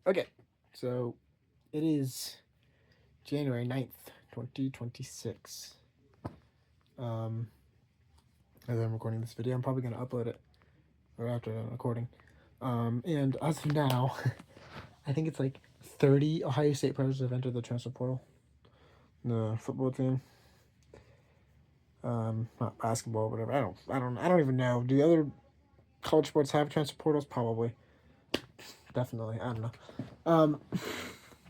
Okay, so it is January 9th, 2026. Um, as I'm recording this video, I'm probably going to upload it or after I'm recording. And as of now, I think it's like 30 Ohio State players have entered the transfer portal. The football team, not basketball, whatever. I don't even know. Do the other college sports have transfer portals? Probably, definitely. I don't know. Um,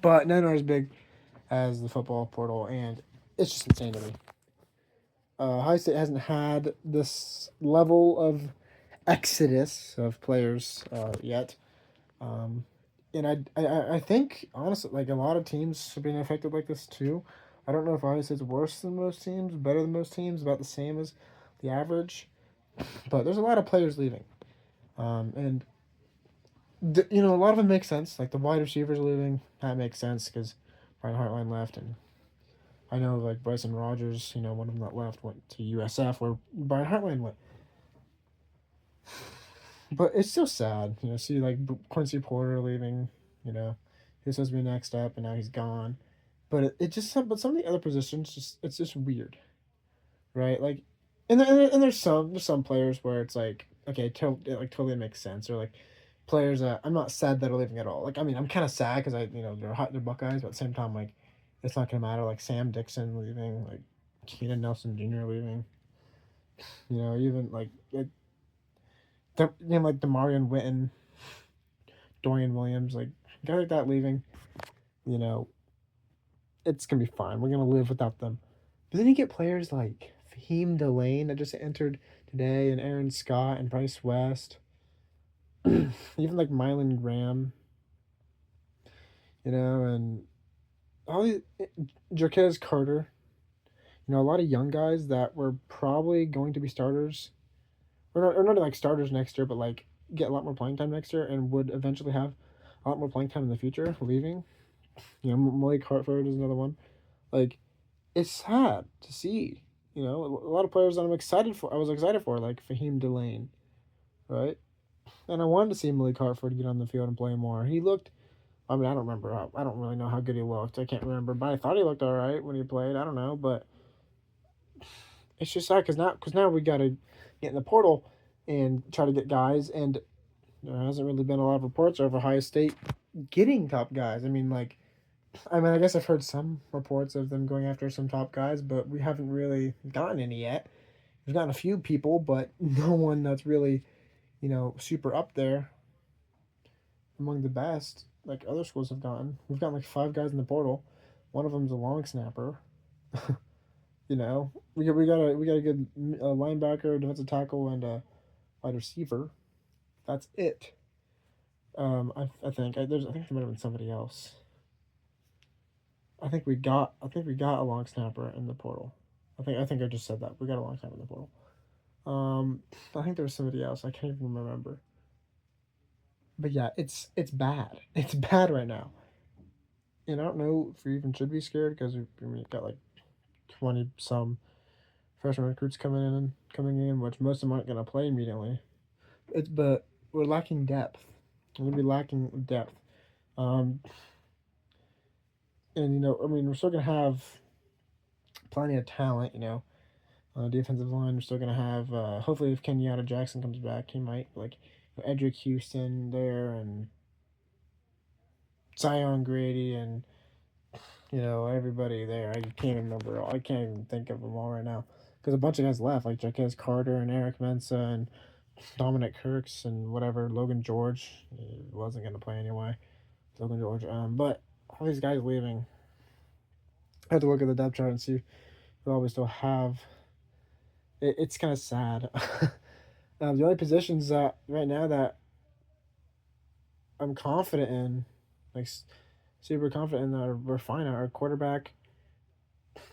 but none are as big as the football portal, and it's just insane to me. Ohio State hasn't had this level of exodus of players yet. Um, and I think, honestly, like a lot of teams are being affected like this too. I don't know if Ohio State's worse than most teams, better than most teams, about the same as the average. But there's a lot of players leaving. And, a lot of it makes sense. Like the wide receivers leaving, that makes sense because Brian Hartline left, and I know like Bryson Rogers, one of them that left went to USF where Brian Hartline went. But it's still sad, see like Quincy Porter leaving, he was supposed to be next up and now he's gone. But it just but some of the other positions it's just weird, right? Like, and there's some players where it's like okay, it like totally makes sense, or like players that I'm not sad that are leaving at all. Like I mean I'm kind of sad because they're Buckeyes, but at the same time like it's not gonna matter. Like Sam Dixon leaving, like Keenan Nelson Jr. leaving, even like like Demarion Witten, Dorian Williams, like guy like that leaving, you know, it's gonna be fine. We're gonna live without them. But then you get players like Fahim Delane that just entered today, and Aaron Scott and Bryce West, even like Mylan Graham, and all these Jarquez Carter. A lot of young guys that were probably going to be starters, or not like starters next year, but like get a lot more playing time next year and would eventually have a lot more playing time in the future, leaving. Malik Hartford is another one. Like, it's sad to see. A lot of players that I'm excited for. I was excited for, like Fahim Delane, right? And I wanted to see Malik Hartford get on the field and play more. He looked. I mean, I don't remember. I don't really know how good he looked. I can't remember, but I thought he looked all right when he played. I don't know, but it's just sad because now we got to get in the portal and try to get guys, and there hasn't really been a lot of reports of Ohio State getting top guys. I guess I've heard some reports of them going after some top guys, but we haven't really gotten any yet. We've gotten a few people, but no one that's really, super up there among the best, like other schools have gotten. We've got like five guys in the portal. One of them's a long snapper. We got a good linebacker, defensive tackle, and a wide receiver. That's it. I think I think there might have been somebody else. I think we got a long snapper in the portal. I think I just said that. We got a long snapper in the portal. I think there was somebody else. I can't even remember. But yeah, it's bad. It's bad right now. And I don't know if we even should be scared because we've got like 20 some freshman recruits coming in, which most of them aren't gonna play immediately. But we're lacking depth. We're gonna be lacking depth. Um, and we're still gonna have plenty of talent. On the defensive line, we're still gonna have. Hopefully, if Kenyatta Jackson comes back, he might like Edric Houston there and Zion Grady and everybody there. I can't remember. I can't even think of them all right now because a bunch of guys left, like Jaquez Carter and Eric Mensa and Dominic Kirks and whatever. Logan George, he wasn't gonna play anyway. Logan George. But all these guys leaving. I have to look at the depth chart and see who all we still have. It's kind of sad. The only positions that right now that I'm confident in, like super confident in that we're fine are quarterback,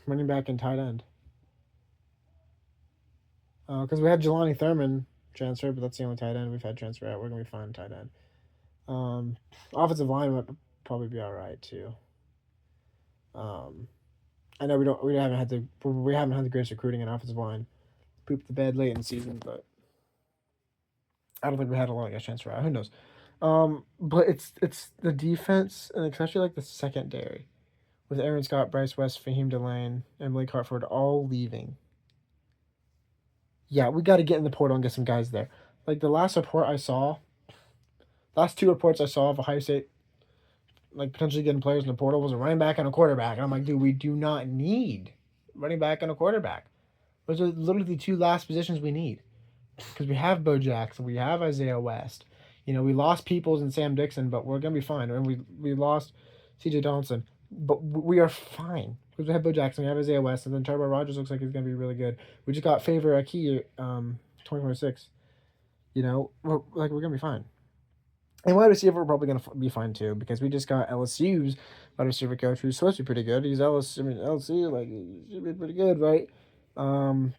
running back, and tight end. Because we had Jelani Thurman transfer, but that's the only tight end we've had transfer at. We're gonna be fine tight end. Offensive line would probably be all right too. I know we haven't had the greatest recruiting in offensive line. Pooped the bed late in the season, but I don't think we had a lot of guys transfer out. Who knows? But it's the defense and especially like the secondary with Aaron Scott, Bryce West, Fahim Delane, and Blake Hartford all leaving. Yeah, we got to get in the portal and get some guys there. Like the last report I saw, last two reports I saw of Ohio State like potentially getting players in the portal was a running back and a quarterback. And I'm like, dude, we do not need running back and a quarterback. Those are literally the two last positions we need because we have Bo Jackson, we have Isaiah West. You know, we lost Peoples and Sam Dixon, but we're gonna be fine. And we lost C.J. Donaldson, but we are fine because we have Bo Jackson, we have Isaiah West, and then Trevor Rogers looks like he's gonna be really good. We just got Favor Aki, 2026. You know, we're gonna be fine. And wide receiver, we're probably going to be fine too because we just got LSU's wide receiver coach who's supposed to be pretty good. He's LSU, I mean, LSU, like, he should be pretty good, right? Um,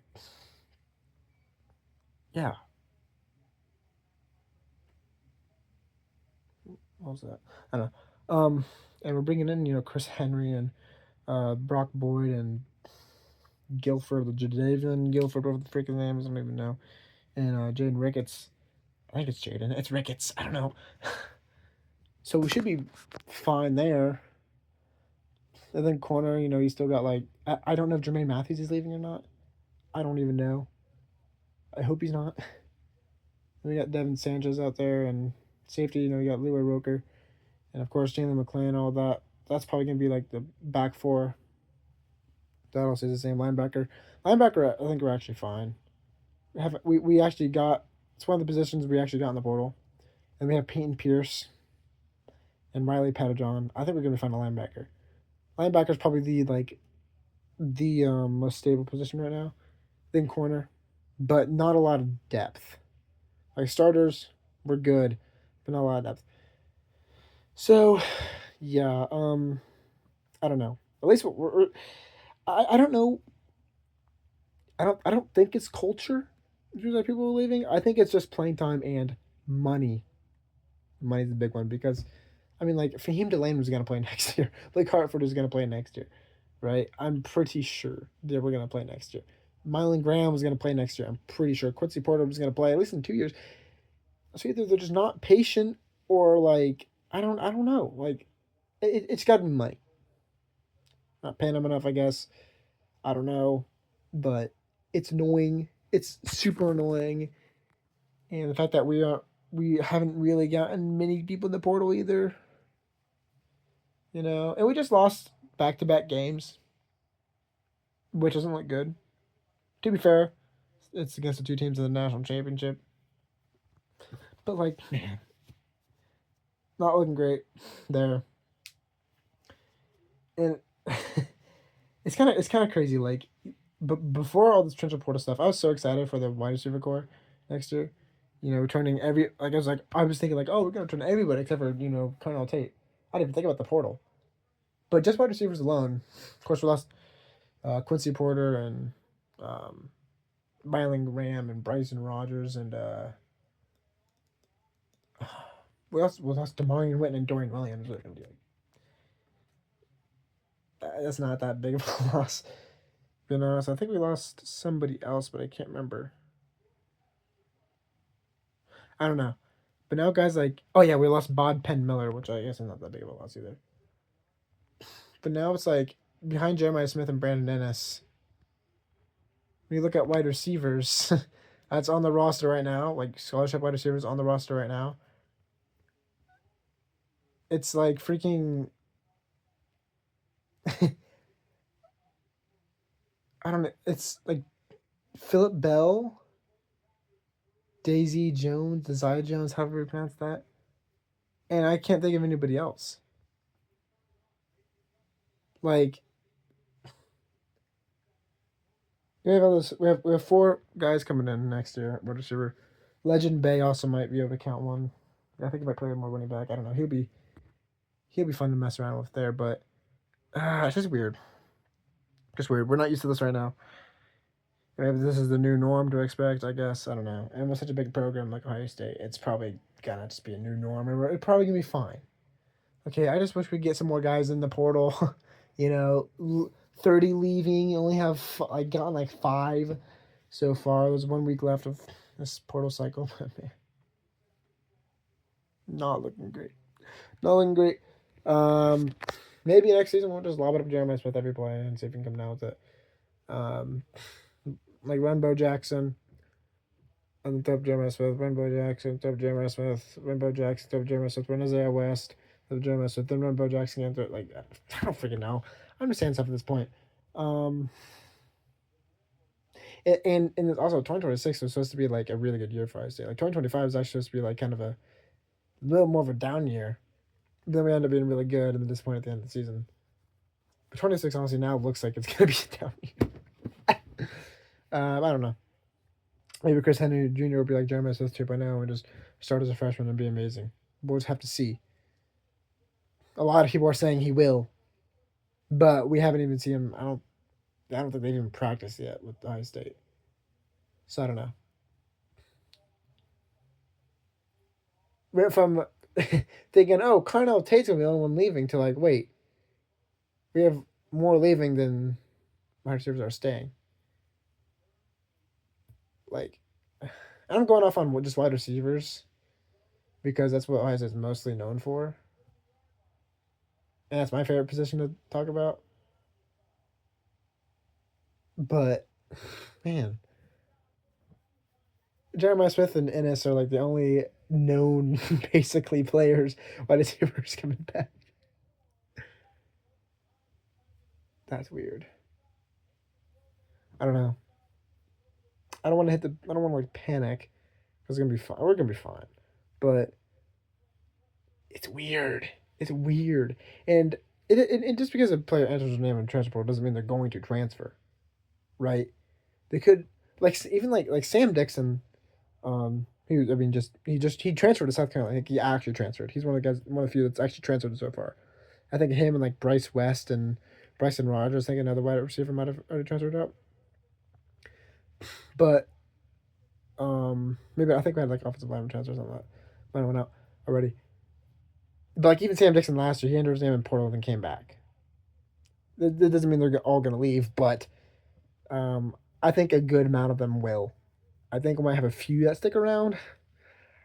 yeah. What was that? I don't know. And we're bringing in, you know, Chris Henry and Brock Boyd and Guilford, Jadavian Guilford, whatever the freaking name is, I don't even know. And Jaden Ricketts. I think it's Jaden. It's Ricketts. I don't know. So we should be fine there. And then corner, you know, you still got like I don't know if Jermaine Matthews is leaving or not. I don't even know. I hope he's not. We got Devin Sanchez out there and safety, you know, you got Leroy Roker and of course Jalen McClain, all that. That's probably gonna be like the back four. That'll stay the same. Linebacker, I think we're actually fine. We actually got it's one of the positions we actually got in the portal. And we have Peyton Pierce and Riley Pettijohn. I think we're gonna find a linebacker. Linebacker's probably the most stable position right now. Then corner, but not a lot of depth. Like starters, we're good, but not a lot of depth. So, yeah, I don't know. At least I don't know. I don't think it's culture that people are leaving. I think it's just playing time and money. Money's the big one because, I mean, like Fahim Delane was gonna play next year. Blake Hartford is gonna play next year, right? I'm pretty sure that we're gonna play next year. Mylan Graham was going to play next year. I'm pretty sure Quincy Porter was going to play at least in 2 years. So either they're just not patient or like I don't know. Like it's got to be money. Not paying them enough, I guess. I don't know, but it's annoying. It's super annoying, and the fact that we haven't really gotten many people in the portal either. You know, and we just lost back to back games, which doesn't look good. To be fair, it's against the two teams in the national championship. But like, man, not looking great there. And it's kind of crazy. Like, but before all this transfer portal stuff, I was so excited for the wide receiver core next year. You know, returning every like I was thinking like, oh, we're gonna turn everybody except for Connell Tate. I didn't even think about the portal, but just wide receivers alone. Of course, we lost Quincy Porter and Myling Graham and Bryson Rogers and we lost Demarion Witten and Dorian Williams. That's not that big of a loss. Being honest, I think we lost somebody else, but I can't remember. I don't know. But now guys like, oh yeah, we lost Bod Penn Miller, which I guess is not that big of a loss either. But now it's like behind Jeremiah Smith and Brandon Ennis. When you look at wide receivers, that's on the roster right now, like scholarship wide receivers on the roster right now. It's like freaking I don't know. It's like Philip Bell, Daisy Jones, Desire Jones, however you pronounce that, and I can't think of anybody else. Like we have all this. We have four guys coming in next year. Wide receiver, Legend Bay also might be able to count one. I think he might play more running back. I don't know. He'll be fun to mess around with there, but it's just weird. Just weird. We're not used to this right now. Maybe this is the new norm to expect, I guess. I don't know. And with such a big program like Ohio State, it's probably gonna just be a new norm. And it's probably gonna be fine. Okay, I just wish we'd get some more guys in the portal. 30 leaving. You only have gotten like 5 so far. There's 1 week left of this portal cycle. Not looking great. Not looking great. Um, Maybe next season we'll just lob it up Jeremiah Smith every play and see if he can come down with it. Um, like run Bo Jackson on the top of Jeremiah Smith, run Bo Jackson, top of Jeremiah Smith, run Bo Jackson, top of Jeremiah Smith, run Isaiah West, top of Jeremiah Smith, then run Bo Jackson again. Like I don't freaking know. I'm just saying stuff at this point. Um, and it's also 2026 was supposed to be like a really good year for Ohio State. Like 2025 is actually supposed to be like kind of a little more of a down year. But then we end up being really good and then disappointed at the end of the season. But 26 honestly now looks like it's gonna be a down year. I don't know. Maybe Chris Henry Jr. will be like Jeremiah Smith 2.0 and just start as a freshman and be amazing. We'll just have to see. A lot of people are saying he will, but we haven't even seen him. I don't think they've even practiced yet with Ohio State. So I don't know. Went from thinking, oh, Carnell Tate's gonna be the only one leaving to like, wait, we have more leaving than wide receivers are staying. Like, I'm going off on just wide receivers because that's what Ohio State is mostly known for, and that's my favorite position to talk about. But man, Jeremiah Smith and Ennis are like the only known basically players wide receivers coming back. That's weird. I don't know. I don't want to hit the. I don't want to like panic because it's gonna be fine. We're gonna be fine, but it's weird. It's weird, and it just because a player enters their name in transfer portal doesn't mean they're going to transfer, right? They could like even like Sam Dixon. He transferred to South Carolina. I think he actually transferred. He's one of the guys, one of the few that's actually transferred so far. I think him and like Bryce West and Bryson Rogers. I think another wide receiver might have already transferred out. But maybe I think we had like offensive lineman transfers on that. Might have went out already. But like even Sam Dixon last year, he entered his name in portal and came back. That doesn't mean they're all going to leave, but I think a good amount of them will. I think we might have a few that stick around.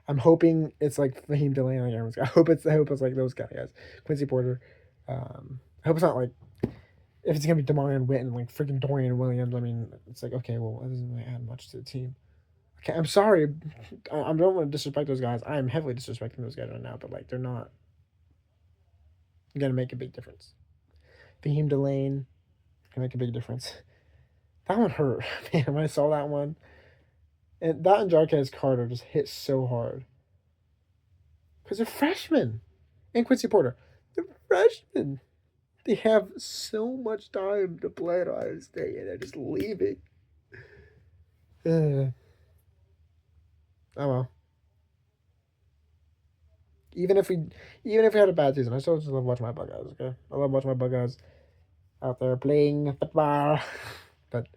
I'm hoping it's like Fahim Delaney. Like everyone's. I hope it's like those guys. Quincy Porter. I hope it's not like if it's gonna be Demarion Witten, like freaking Dorian Williams. I mean, it's like okay, well, that doesn't really add much to the team. Okay, I'm sorry. I don't want to disrespect those guys. I am heavily disrespecting those guys right now, but like they're not gonna make a big difference. Fahim Delane can make a big difference. That one hurt, man. When I saw that one, and that and Jarquez Carter just hit so hard because they're freshmen, and Quincy Porter, they're freshmen. They have so much time to play at Ohio State, and they're just leaving. Oh well. Even if we had a bad season, I still just love watching my Buckeyes. Okay, I love watching my Buckeyes out there playing football, but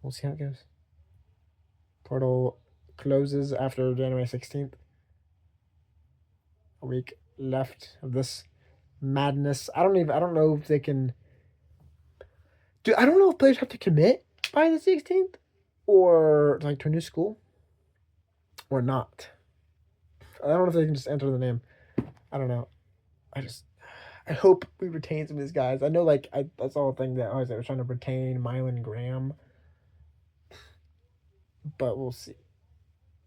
we'll see how it goes. Portal closes after January 16th. A week left of this madness. I don't know if they can. I don't know if players have to commit by the 16th, or like to a new school, or not. I don't know if they can just enter the name. I don't know. I hope we retain some of these guys. I know, like I saw a thing that I was trying to retain Mylan Graham, but we'll see.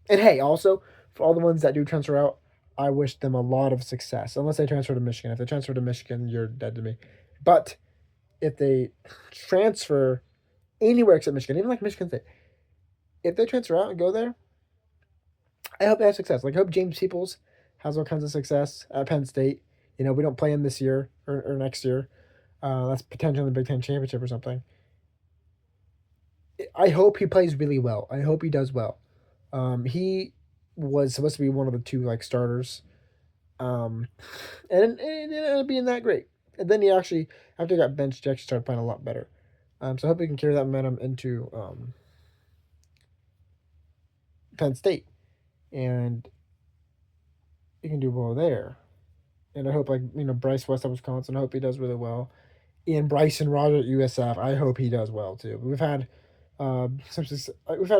And hey, also for all the ones that do transfer out, I wish them a lot of success. Unless they transfer to Michigan. If they transfer to Michigan, you're dead to me. But if they transfer anywhere except Michigan, even like Michigan State, if they transfer out and go there, I hope they have success. Like I hope James Peoples has all kinds of success at Penn State. You know, we don't play him this year or next year. That's potentially the Big Ten championship or something. I hope he plays really well. I hope he does well. He was supposed to be one of the two like starters, and it ended up being that great. And then he actually, after he got benched, he actually started playing a lot better. So I hope he can carry that momentum into Penn State, and he can do well there. And I hope Bryce West at Wisconsin. I hope he does really well. And Bryson Roger at USF. I hope he does well too. We've had a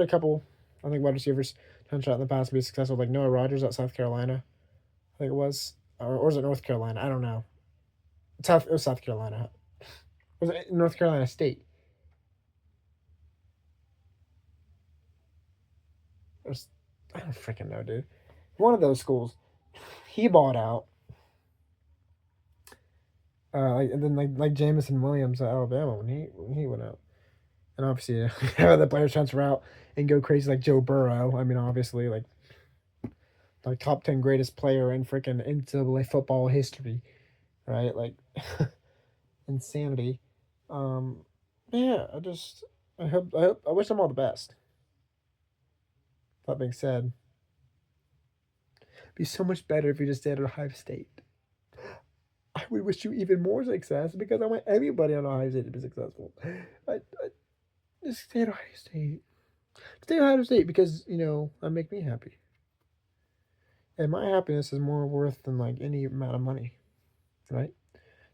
couple, I think, wide receivers shot in the past to be successful, like Noah Rogers at South Carolina, I think it was, or was it North Carolina? I don't know. It was South Carolina. Was it North Carolina State? Was, I don't freaking know, dude. One of those schools. He bought out. And then like Jamison Williams at Alabama when he went out, and obviously the players transfer out and go crazy like Joe Burrow. I mean, obviously like top 10 greatest player in freaking NCAA football history, right? Like insanity. Um, yeah, I wish them all the best. That being said, it'd be so much better if you just stayed at Ohio State. I would wish you even more success because I want everybody on Ohio State to be successful. I just stay at Ohio State. Stay at Ohio State because that make me happy, and my happiness is more worth than like any amount of money, right?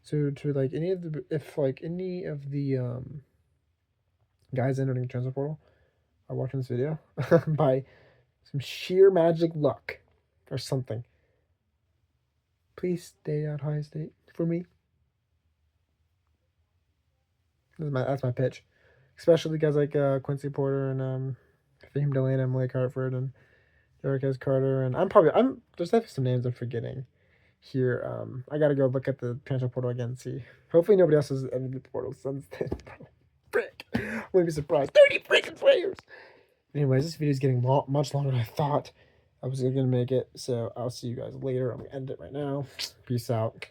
So to like any of the if like any of the guys entering the transfer portal are watching this video by some sheer magic luck or something, please stay at Ohio State for me. That's my pitch, especially guys like Quincy Porter and Fahim Delaney, Malik Hartford, and Derek S. Carter, and there's definitely some names I'm forgetting here. I gotta go look at the transfer portal again and see. Hopefully nobody else has entered the portal since then. Frick. I wouldn't be surprised. 30 freaking players! Anyways, this video is getting much longer than I thought I was gonna make it, so I'll see you guys later. I'm gonna end it right now. Peace out.